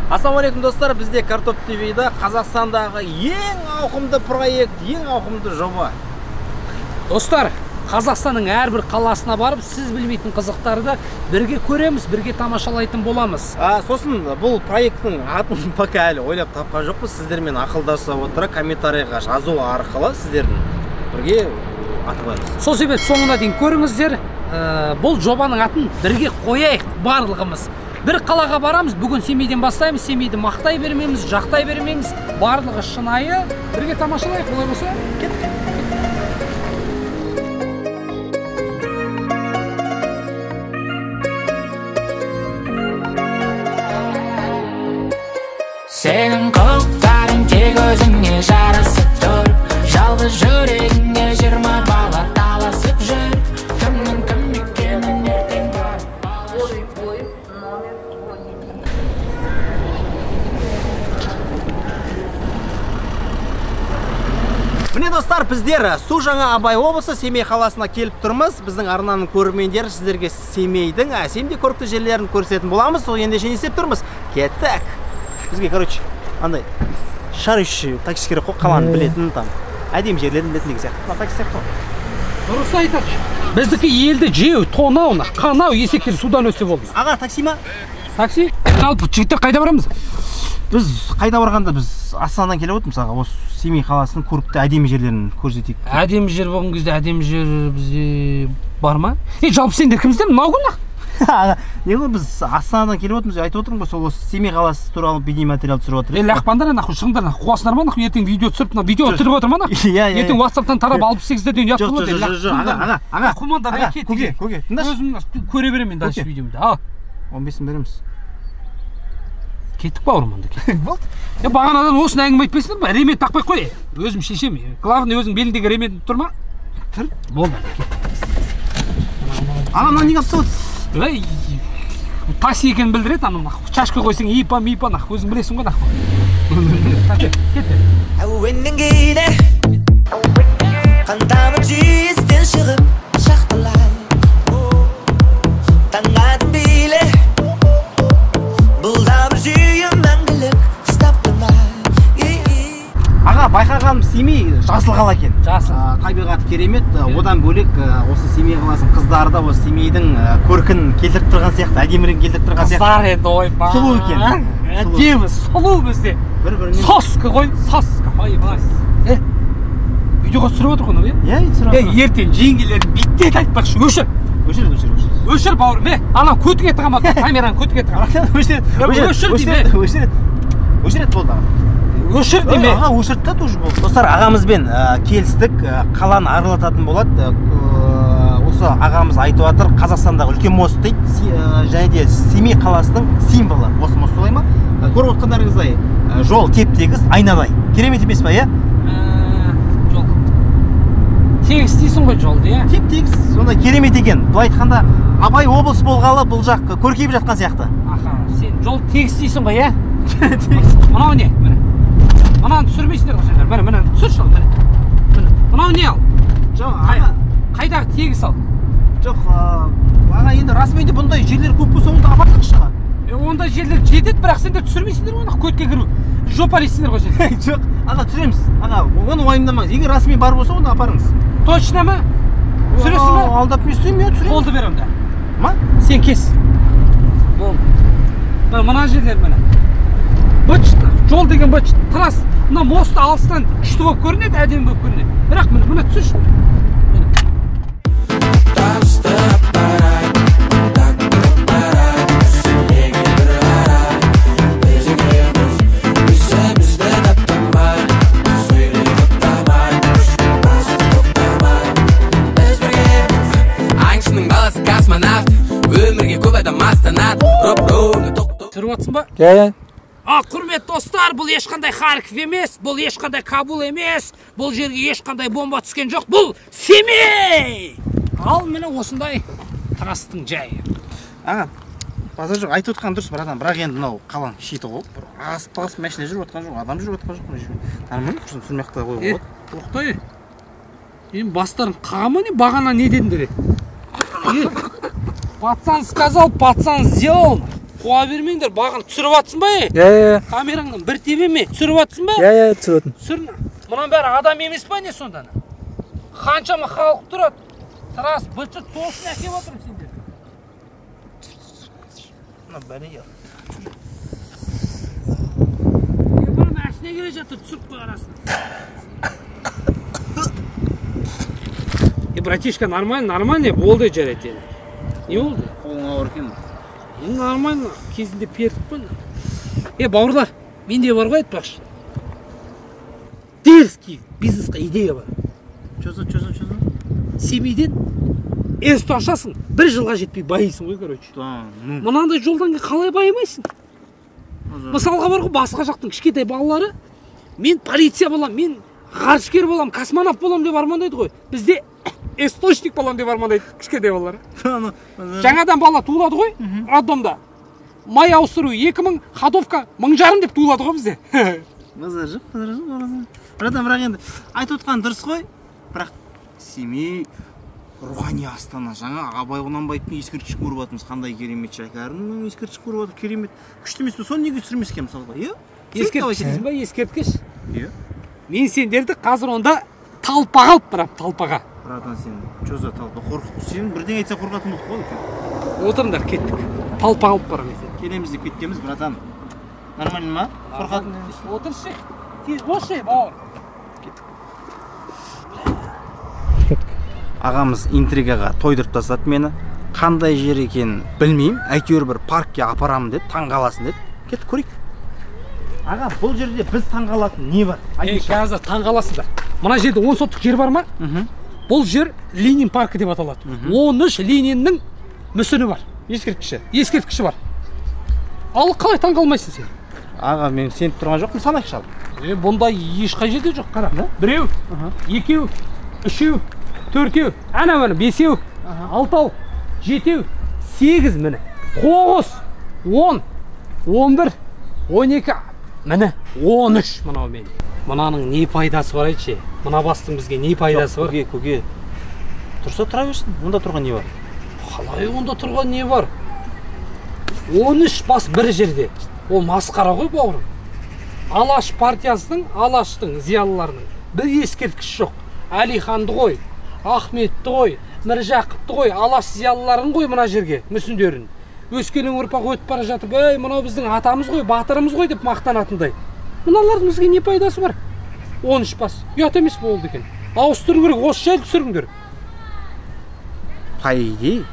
Ассалаумалейкум достар, бізде Картоп ТВ'да Қазақстандағы ең ауқымды проект, ең ауқымды жоба. Достар, Қазақстанның әрбір қаласына барып, сіз білмейтін қызықтарды бірге көреміз, бірге тамашалайтын боламыз. Сосын бұл проекттің атын пока әлі ойлап тапқан жоқпыз. Сіздермен ақылдасып отыра комментарийға жазу арқылы сіздердің бірге аты қоямыз. Сол себеп соңына дейін көріңіздер. Бұл жобаның атын бірге қояйық барлығымыз. Бір қалаға барамыз, бүгін Семейден бастаймыз, Семейді мақтай бермейміз, жақтай бермейміз, барлығы шынайы. Бірге тамашалайық, олай болса, кеттік. Сенің қылықтарың тек өзіңе жарасып тұр, жалғыз жүрегіңе 20 бала таласып жүр. Кімнің кім екенін ертең көріп Міне достар, біздер Су Жаңа Абай облысы Семей қаласына келіп тұрмыз. Біздің арнаның көрермендері сіздерге Семейдің әсемде көрікті жерлерін көрсететін боламыз. Сол ендеше не істеп тұрмыз? Кеттік. Бізге, короче, андай шарющий такси керек қой, қаланы білетін, там әдемі жерлерін білетін деген сияқты. Такси сияқты ғой. Дұрыс айтады. Біздікі елді жеу, тонау, қанау есектер судан өтсе болды. Аға, такси ма? Такси? Жалпы жігіттер қайда барамыз? Біз қайда барғанда біз Астанадан келіп отырмыз, аға. Осы Семей қаласының көрікті әдемі жерлерін көрсетейік. Әдемі жер болған кезде әдемі жер бізде бар ма? Жалпы сендер кімсіңдер? Мынау күні? Аға, неғыл біз Астанадан келіп отырмыз, айтып отырмын ғой, сол Семей қаласы туралы бейнематериал түсіріп отырмыз. Лақпандар, шығыңдар, қуасындар ма? Ертең видео түсіріп, видео түсіріп отыр ма? Ертең WhatsApp-тан тарап 68-ден ұят қылады. Аға, құмандар, көке, өзім көре беремін дальше видеомда. 15-ін береміз. Кеттік бауырманды, кеттік. Болды. Бағанадан осыны әңгіме айтпайсыңдар ма? Ремет тақпай қой. Өзім шешем. Главный өзің беліндегі ремет тұр ма? Тұр. Болды. Аға, мына неге алып тауыт? Такси екенін білдіреді, ана чашка қойсаң ипа, өзің білесің ғой нақ. Кетті. Әуеннен кейде қантамын жүйістен шығып шақталай, таңатын биле бұл да бір жүйім мәңгілік ұстап тұрмай. Аға, байқағаным Семей жасыл қала екен. Жасыл. Табиғаты керемет. Одан бөлек осы Семей қаласының қыздары да осы Семейдің көркін келтіріп тұрған сияқты, әдемірін келтіріп тұрған сияқты. Қыздар еді ойпа. Сұлу екен. Әдемі, сұлу бізде. Соска ғой, соска. Видеоға түсіріп отыр ғой, иә? Түсіріп. Ертең жеңгелерін биттет айтпақшы, өшір. Өшір бауырым, ана көтіге тығам, камераны көтіге тығам. Өшірет болды. Өшір деме. Аға, өшіртті тоже болды. Достар, ағамызбен келістік, қаланы аралататын болады. Осы ағамыз айтып жатыр, Қазақстандағы үлкен мост дейді, және де Семей қаласының символы. Осы мост солай ма? Көріп отқандарыңыздай, жол теп-тегіс, айнадай. Керемет емес па, иә? Жол. Тегіс дейсің ғой жолды, иә? Теп-тегіс, сонда керемет екен. Бұл айтқанда, Абай облыс болғалы бұл жақ көркейіп жатқан сияқты. Аха, сен жол тегіс дейсің ғой, иә? Мынау не? Мынаны түсірмейсіңдер ғой сендер. Міне, түсір шал, міне. Мынау не ал? Жоқ, аға. Қайдағы тегіс ал? Жоқ, аға, енді расымен де бұндай жерлер көп болса онда апарсаңызшы аға. Ондай жерлер жетеді, бірақ сендер түсірмейсіңдер ғой, көтке кіру. Жопалайсыңдар ғой сендер. Жоқ, аға, түсіреміз. Аға, оны уайымдамаңыз. Егер расымен бар болса, онда апарыңыз. Точно ма? Түсіресің ба? Алдап не істеймін, мен түсіремін. Қолды бер онда. Ма? Сен кес. Болды. Мына жерлер міне. Быт, жол деген быт, трасс. Мына мосты алыстан күшті болып көрінеді, әдемі болып көрінеді. Бірақ міне түсірші. Түріп атсың ба? Иә. Құрмет достар, бұл ешқандай Харьков емес, бұл ешқандай Кабул емес, бұл жерге ешқандай бомба түскен жоқ, бұл Семей! Ал міне осындай трасстың жайы. Аға, базар жоқ, айтып отқан дұрыс, бірақ енді мынау қаланың шеті ғой. Асып-тасып машина жүріп отқан жоқ, адам жүріп отқан жоқ. Нормально, түсірмекті қойып болады. Тоқтай. Енді бастарын қағама не, бағана не дедіңдер? Пацан сказал, пацан сделал. қуа бермеңдер, бағын түсіріп атсың ба? Иә. Камераңнан бір тебеме, түсіріп атсың ба? Иә, түсіріп атым. Түсір. Мұның бәрі адам емес па не сонда? Қаншама халық тұрады. Трас, бытшыт тосын әкеп отырмын сендер. Мына бәле. Бір машина келе жатыр, түсіріп қой арасын. Братишка, нормально, болды жарайды. Не болды? Қолыңа ауыр екен. Нормально, кезінде пердік қой. Бауырлар, менде бар ғой айтпақшы. Дерзкий бизнесқа идея бар. Чөзі. Семейден эсті ашасың, бір жылға жетпей байысың ғой, короче. Мынандай жолдан қалай байымайсың? Мысалға бар ғой, басқа жақтың кішкентай балалары, мен полиция болам, мен ғарышкер болам, космонавт болам деп армандайды ғой. Бізде источник болам деп армандайды кішкентай балалар. Жаңадан бала туылады ғой, роддомда. Май ауыстыру 2000, ходовка 1500 деп туылады ғой бізде. Базар жоқ. Бірақ енді айтып отқан дұрыс қой. Бірақ Семей рухани астана. Жаңа Абай Құнанбаевтың ескерткіш көріп жатырмыз. Қандай керемет, Шәкәрімнің ескерткіш көріп жатыр, керемет. Күшті емес пе? Соны неге түсірмеске мысалға? Ескерткіш ба, ескерткіш? Иә. Мен сендерді қазір онда талпаға алып барам, талпаға. Братан, сен чөзі талпа қорқып. Сен бірден айтса қорқатын болдық қой екен. Отырыңдар, кеттік. Талпаға алып барам мен. Келеміз деп кеткенбіз, братан. Нормально ма? Қорқатын. Отыршы. Тез бошы, бауыр. Ағамыз интригаға тойдырып тастады мені. Қандай жер екенін білмеймін. Әйтеуір бір паркке апарамын деді, таңғаласын деді. Кеттік көрейік. Аға, бұл жерде біз таңғалатын не бар? Қазір таңғаласыңдар. Мына жерде 10 соттық жер бар ма? Бұл жер Ленин паркі деп аталады. 13 Лениннің мүсіні бар. Ескерткіші бар. Ал қалай таңғалмайсың сен? Аға, мен сеніп тұрған жоқпын, санайықшы ал. Бұнда ешқай жерде жоқ, қара. Біреу, екеу, үшеу, төртеу, әне бесеу, алтау, жетеу, 8 міне, 9, 10, 11, 12, міне, 13 мынау мен. Мынаның не пайдасы бар айтшы? Мына бастың бізге не пайдасы бар? Көке. Тұрса тұра берсін. Онда тұрған не бар? Қалай онда тұрған не бар? 13 бас бір жерде. Ол масқара ғой, бауырым. Алаш партиясының, Алаштың зиялыларының бір ескерткіш жоқ. Әлиханды ғой, Ахметті ғой, Міржақыпты ғой, Алаш зиялыларын ғой мына жерге, мүсіндерін. Өскелең ұрпақ өтіп бара жатып, мынау біздің атамыз ғой, батырымыз ғой деп мақтанатындай. Мыналардың бізге не пайдасы бар? 13 бас. Ұят емес болды екен. Ауыстыру керек, осы жайлы түсіріңдер. Пайди,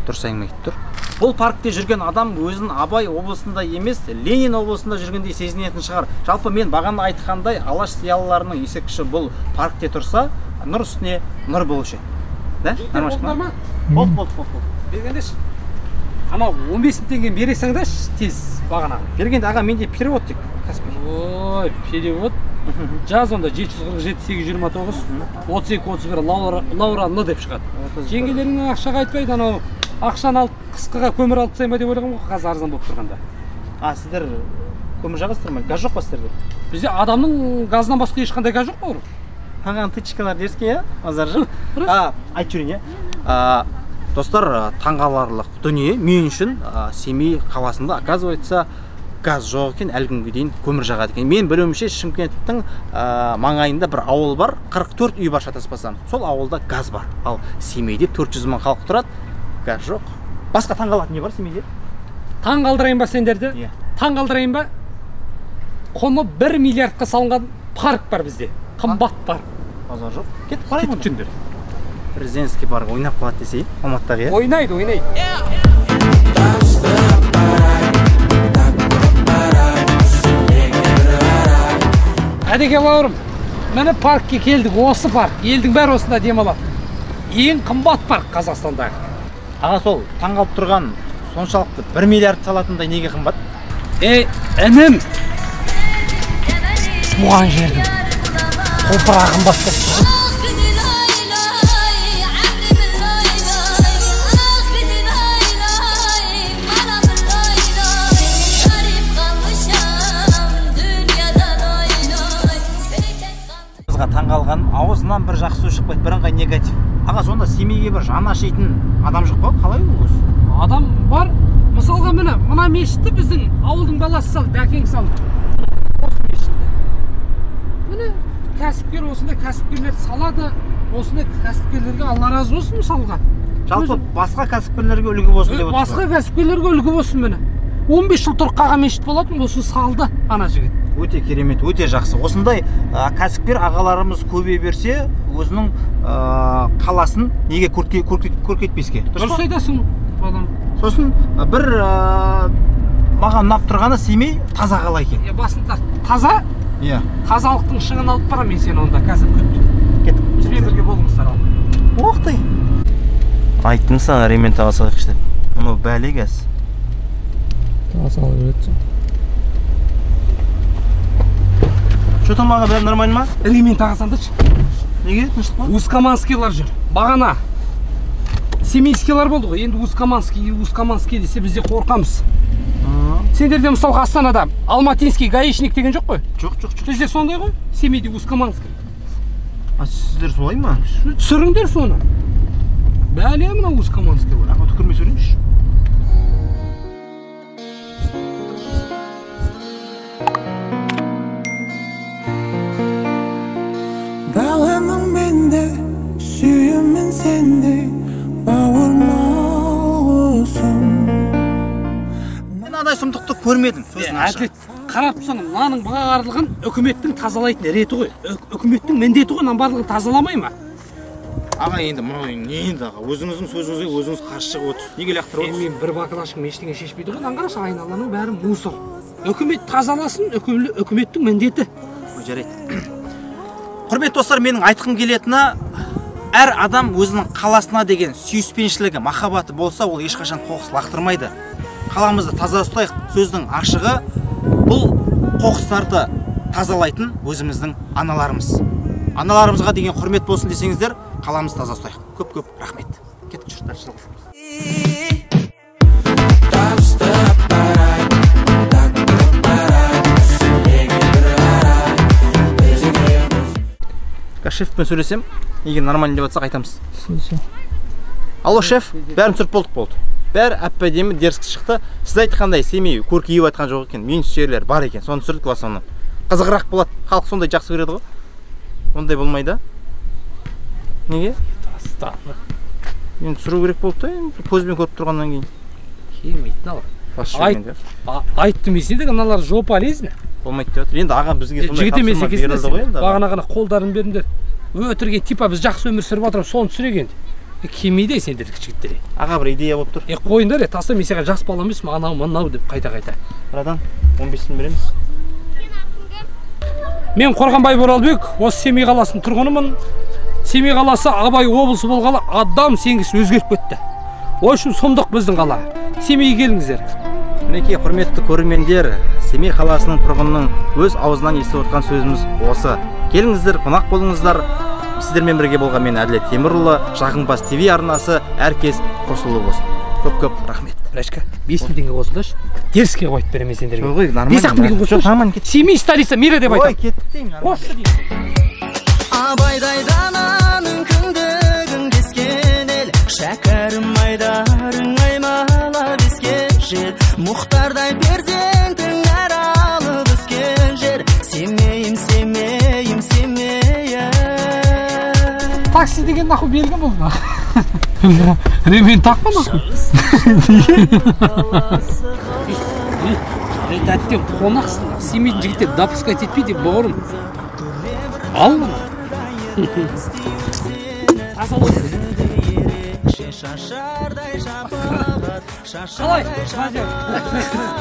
дұрыс әңгіме айтып тұр. Бұл паркте жүрген адам өзін Абай облысында емес, Ленин облысында жүргендей сезінетін шығар. Жалпы мен бағана айтқандай, Алаш зиялыларының ескерткіші бұл паркте тұрса, нұр үстіне нұр болушы еді. Да? Нормально ма? Болды. Бергендеш. Ана 15 теңге бересіңдеш, тез бағана. Бергенде аға, менде перевод тек. Ой, перевод. Жаз онда 747-829, 32-31 Лаура Н деп шығады. Жеңгелеріңнен ақшаға айтпайды, анау ақшаны алып қысқыға көмір алып тастайын ба деп ойлаған ғой, қазір арзан болып тұрғанда. Сіздер көмір жағасыздар ма? Газ жоқ па сіздерде? Бізде адамның газынан басқа ешқандай газ жоқ па? Аған тычкалар дерске, базар жоқ. Айт жүрейін, достар, таңғаларлық дүние мен үшін Семей қаласында, оказывается, газ жоқ екен, әлі күнге дейін көмір жағады екен. Мен білуімше Шымкенттің маңайында бір ауыл бар, 44 үй бар шатаспасам. Сол ауылда газ бар. Ал Семейде 400 мың халық тұрады, газ жоқ. Басқа таңғалатын не бар Семейде? Таңғалдырайын ба сендерді? Таңғалдырайын ба? Құны 1 миллиардқа салынған парк бар бізде. Қымбат парк. Базар жоқ. Кетіп барайын мұнда. Президентский парк ойнап қалады десей, Алматыдағы. Ойнайды. Әдеке бауырым, мені паркке келдік, осы парк, елдің бәрі осында демалады. Ең қымбат парк Қазақстандағы. Аға, сол таңғалып тұрған соншалықты 1 миллиард салатындай неге қымбат? Інім, туған жердің топырағын бастап тұрған. Таңғалған ауызынан бір жақсы шықпайды, бірыңғай негатив. Аға, сонда Семейге бір жаны ашитын адам жоқ па? Қалай ол өзі? Адам бар, мысалға мына мешітті біздің ауылдың баласы салды, әкең салды. Осы мешітті. Міне кәсіпкер осындай кәсіпкерлер салады. Осындай кәсіпкерлерге Алла разы болсын мысалға. Жалпы басқа кәсіпкерлерге үлгі болсын деп отырсыз. Басқа кәсіпкерлерге үлгі болсын міне. 15 жыл тұрып қалған мешіт болатын, осыны салды ана жігіт. Өте керемет, өте жақсы. Осындай кәсіпкер ағаларымыз көбейе берсе, өзінің қаласын неге көркейтпеске? Дұрыс айтасың, балам. Сосын бір маған ұнап тұрғаны Семей таза қала екен. Басында таза? Иә. Тазалықтың шыңын алып барам мен сені онда қазір күт. Кеттік. Бізбен бірге болыңыздар ал. Оқтай. Айттым саған ремень таға салайықшы деп. Мұны бәле кәз. Таға салып өтсін. Что там аға, бәрі нормально ма? Ремень таға салдыршы. Неге? Тыныштық па? Узкоманскийлар жүр. Бағана семейскийлар болды ғой. Енді узкоманский десе бізде қорқамыз. Сендерде мысалға Астанада Алматинский гаишник деген жоқ қой? Жоқ. Бізде сондай ғой. Семейде узкоманский. Сіздер солай ма? Түсіріңдер соны. Бәле мына узкоманский бар. Аға түкірмей сөйлейінші. Даланың менде, сүйімін сенде, бауырмалысың. Мен адай сұмдықты көрмедім, сөзін аша. Әділет, қарап тұрсаң, мынаның бағарылған үкіметтің тазалайтын реті ғой. Үкіметтің міндеті ғой, мынаның барлығын тазаламай ма? Аға енді, не енді аға, өзіңіздің сөзіңізге өзіңіз қарсы шығып отырсыз. Неге лақтырып отырсыз? Мен бір бақылашым ештеңе шешпейді ғой, қарашы айналаның бәрі мусор. Үкімет тазаласын, үкіметтің міндеті. Жарайды. Құрметті достар, менің айтқым келетіні, әр адам өзінің қаласына деген сүйіспеншілігі, махаббаты болса, ол ешқашан қоқыс лақтырмайды. Қаламызды таза ұстайық. Сөздің ашығы, бұл қоқыстарды тазалайтын өзіміздің аналарымыз. Аналарымызға деген құрмет болсын десеңіздер, қаламызды таза ұстайық. Көп-көп рахмет. Кеттік жұрттар, жалғасамыз. Шефпен сөйлесем, егер нормально деп жатсақ айтамыз. Алло, шеф, бәрін түсіріп болды. Бәрі әп-әдемі дерскі шықты. Сіз айтқандай Семей көркейіп айтқан жоқ екен, минус жерлер бар екен. Соны түсірдік классоннан. Қызығырақ болады. Халық сондай жақсы көреді ғой. Ондай болмайды. Неге? Мен түсіру керек болды да, көзбен көріп тұрғаннан кейін. Келмейтін ал. Айттым есендік, аналар жополезні. Болмайды деп отыр. Енді аға бізге сондай тапсырма берілді ғой енді. Бағана қолдарын беріңдер. Өтірге типа біз жақсы өмір сүріп отырмыз, соны түсірек енді. Кемейді сендер жігіттер. Аға бір идея болып тұр. Қойыңдар, таста мен саған жас бала емеспін, анау деп қайта. Арадан 15-ін береміз. Мен Қорғанбай Боралбек, осы Семей қаласының тұрғынымын. Семей қаласы Абай облысы болғалы адам сенгісі өзгеріп кетті. Ой үшін сұмдық біздің қала. Семейге келіңіздер. Мінекей құрметті көрермендер, Семей қаласының тұрғынының өз аузынан естіп отырған сөзіміз осы. Келіңіздер, қонақ болыңыздар. Сіздермен бірге болған мен Әділет Темірұлы, Жағымпаз ТV арнасы әркез қосылып болсын. Көп-көп рахмет. Рашка, 5000 теңге қосылдашы. Дерске қойып берем мен сендерге. Жоқ, нормально. Семей столица мира деп айтам. Ой, кеттік деймін. Қосшы деймін. Абайдай дананың күндігін кескен ел, шәкәрім айдарың аймалап ескен жер, Мұхтардай перзентің әр алып өскен жер, Семейім, Семейім, Семейім. Такси деген нахуй берген болды ма? Ремень тақпа нахуй. Әттен қонақсың, Семейдің жігіттер допускать етпейді, бауырым. Ал мұны.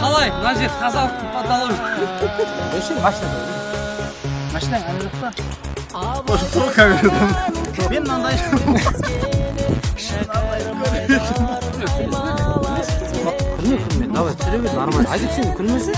Қалай, мына жер тазалықтың падалау. Өшін машинада. Машина әлі жоқ па? Осы тұр камерадан. Мен мынандай. Күлме, давай түсіре бер, нормально. Айдып сен күлмесің?